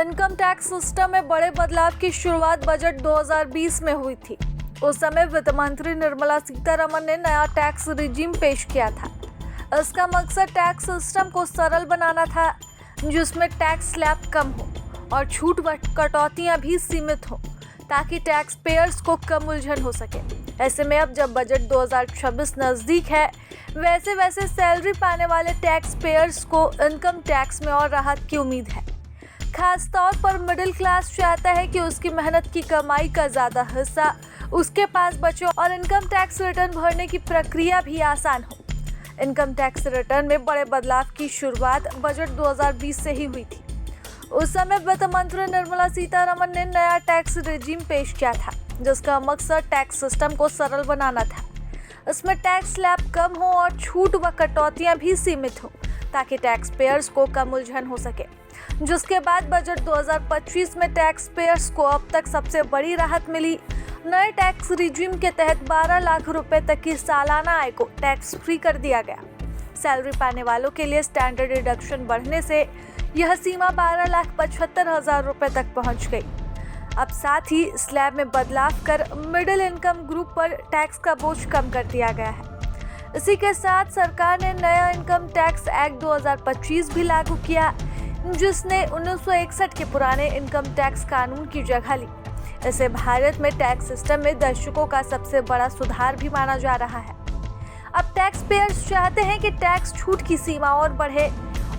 Income tax system में बड़े बदलाव की शुरुआत बजट 2020 में हुई थी। उस समय वित्त मंत्री निर्मला सीतारमण ने नया टैक्स रिजीम पेश किया था। इसका मकसद टैक्स सिस्टम को सरल बनाना था, जिसमें टैक्स स्लैब कम हो और छूट व कटौतियां भी सीमित हो, ताकि टैक्स पेयर्स को कम उलझन हो सके। ऐसे में अब जब बजट 2026 नज़दीक है, वैसे वैसे सैलरी पाने वाले टैक्स पेयर्स को इनकम टैक्स में और राहत की उम्मीद है। खास तौर पर मिडिल क्लास चाहता है कि उसकी मेहनत की कमाई का ज़्यादा हिस्सा उसके पास बचे और इनकम टैक्स रिटर्न भरने की प्रक्रिया भी आसान हो। इनकम टैक्स रिटर्न में बड़े बदलाव की शुरुआत बजट 2020 से ही हुई थी। उस समय वित्त मंत्री निर्मला सीतारमण ने नया टैक्स रिजीम पेश किया था, जिसका मकसद टैक्स सिस्टम को सरल बनाना था। इसमें टैक्स स्लैब कम हो और छूट व कटौतियां भी सीमित हो, ताकि टैक्स पेयर्स को कम उलझन हो सके। जिसके बाद बजट 2025 में टैक्स पेयर्स को अब तक सबसे बड़ी राहत मिली। नए टैक्स रिजीम के तहत 12 लाख रुपए तक की सालाना आय को टैक्स फ्री कर दिया गया। सैलरी पाने वालों के लिए स्टैंडर्ड डिडक्शन बढ़ने से यह सीमा 12,75,000 रुपए तक पहुंच गई। अब साथ ही स्लैब में बदलाव कर मिडिल इनकम ग्रुप पर टैक्स का बोझ कम कर दिया गया है। इसी के साथ सरकार ने नया इनकम टैक्स एक्ट 2025 भी लागू किया, जिसने 1961 के पुराने इनकम टैक्स कानून की जगह ली। इसे भारत में टैक्स सिस्टम में दशकों का सबसे बड़ा सुधार भी माना जा रहा है। अब टैक्स पेयर्स चाहते हैं कि टैक्स छूट की सीमा और बढ़े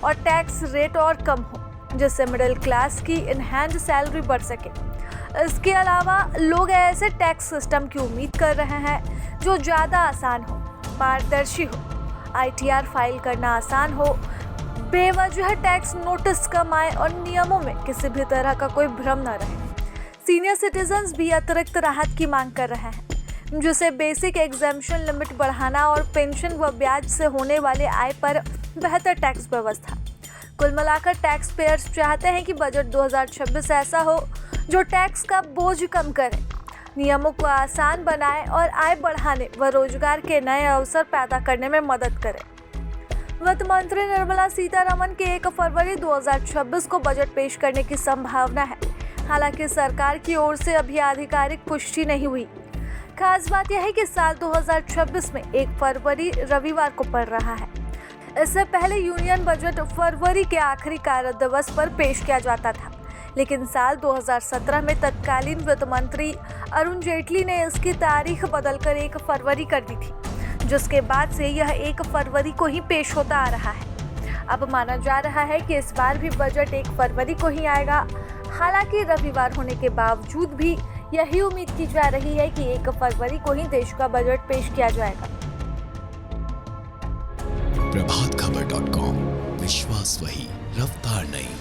और टैक्स रेट और कम हो, जिससे मिडिल क्लास की इनहैंड सैलरी बढ़ सके। इसके अलावा लोग ऐसे टैक्स सिस्टम की उम्मीद कर रहे हैं जो ज़्यादा आसान हो, पारदर्शी हो, ITR फाइल करना आसान हो, बेवजह टैक्स नोटिस कम आए और नियमों में किसी भी तरह का कोई भ्रम न रहे। सीनियर सिटीजन्स भी अतिरिक्त राहत की मांग कर रहे हैं, जिसे बेसिक एग्जेम्पशन लिमिट बढ़ाना और पेंशन व ब्याज से होने वाले आय पर बेहतर टैक्स व्यवस्था। कुल मिलाकर टैक्स पेयर्स चाहते हैं कि बजट 2026 ऐसा हो जो टैक्स का बोझ कम करे, नियमों को आसान बनाए और आय बढ़ाने व रोजगार के नए अवसर पैदा करने में मदद करे। वित्त मंत्री निर्मला सीतारमण के 1 फरवरी 2026 को बजट पेश करने की संभावना है। हालांकि सरकार की ओर से अभी आधिकारिक पुष्टि नहीं हुई। खास बात यह है कि साल 2026 में 1 फरवरी रविवार को पड़ रहा है। इससे पहले यूनियन बजट फरवरी के आखिरी कार्य दिवस पर पेश किया जाता था, लेकिन साल 2017 में तत्कालीन वित्त मंत्री अरुण जेटली ने इसकी तारीख बदलकर 1 फरवरी कर दी थी, जिसके बाद से यह 1 फरवरी को ही पेश होता आ रहा है। अब माना जा रहा है कि इस बार भी बजट 1 फरवरी को ही आएगा। हालांकि रविवार होने के बावजूद भी यही उम्मीद की जा रही है कि 1 फरवरी को ही देश का बजट पेश किया जाएगा। प्रभातखबर.com, विश्वास वही, रफ्तार नहीं।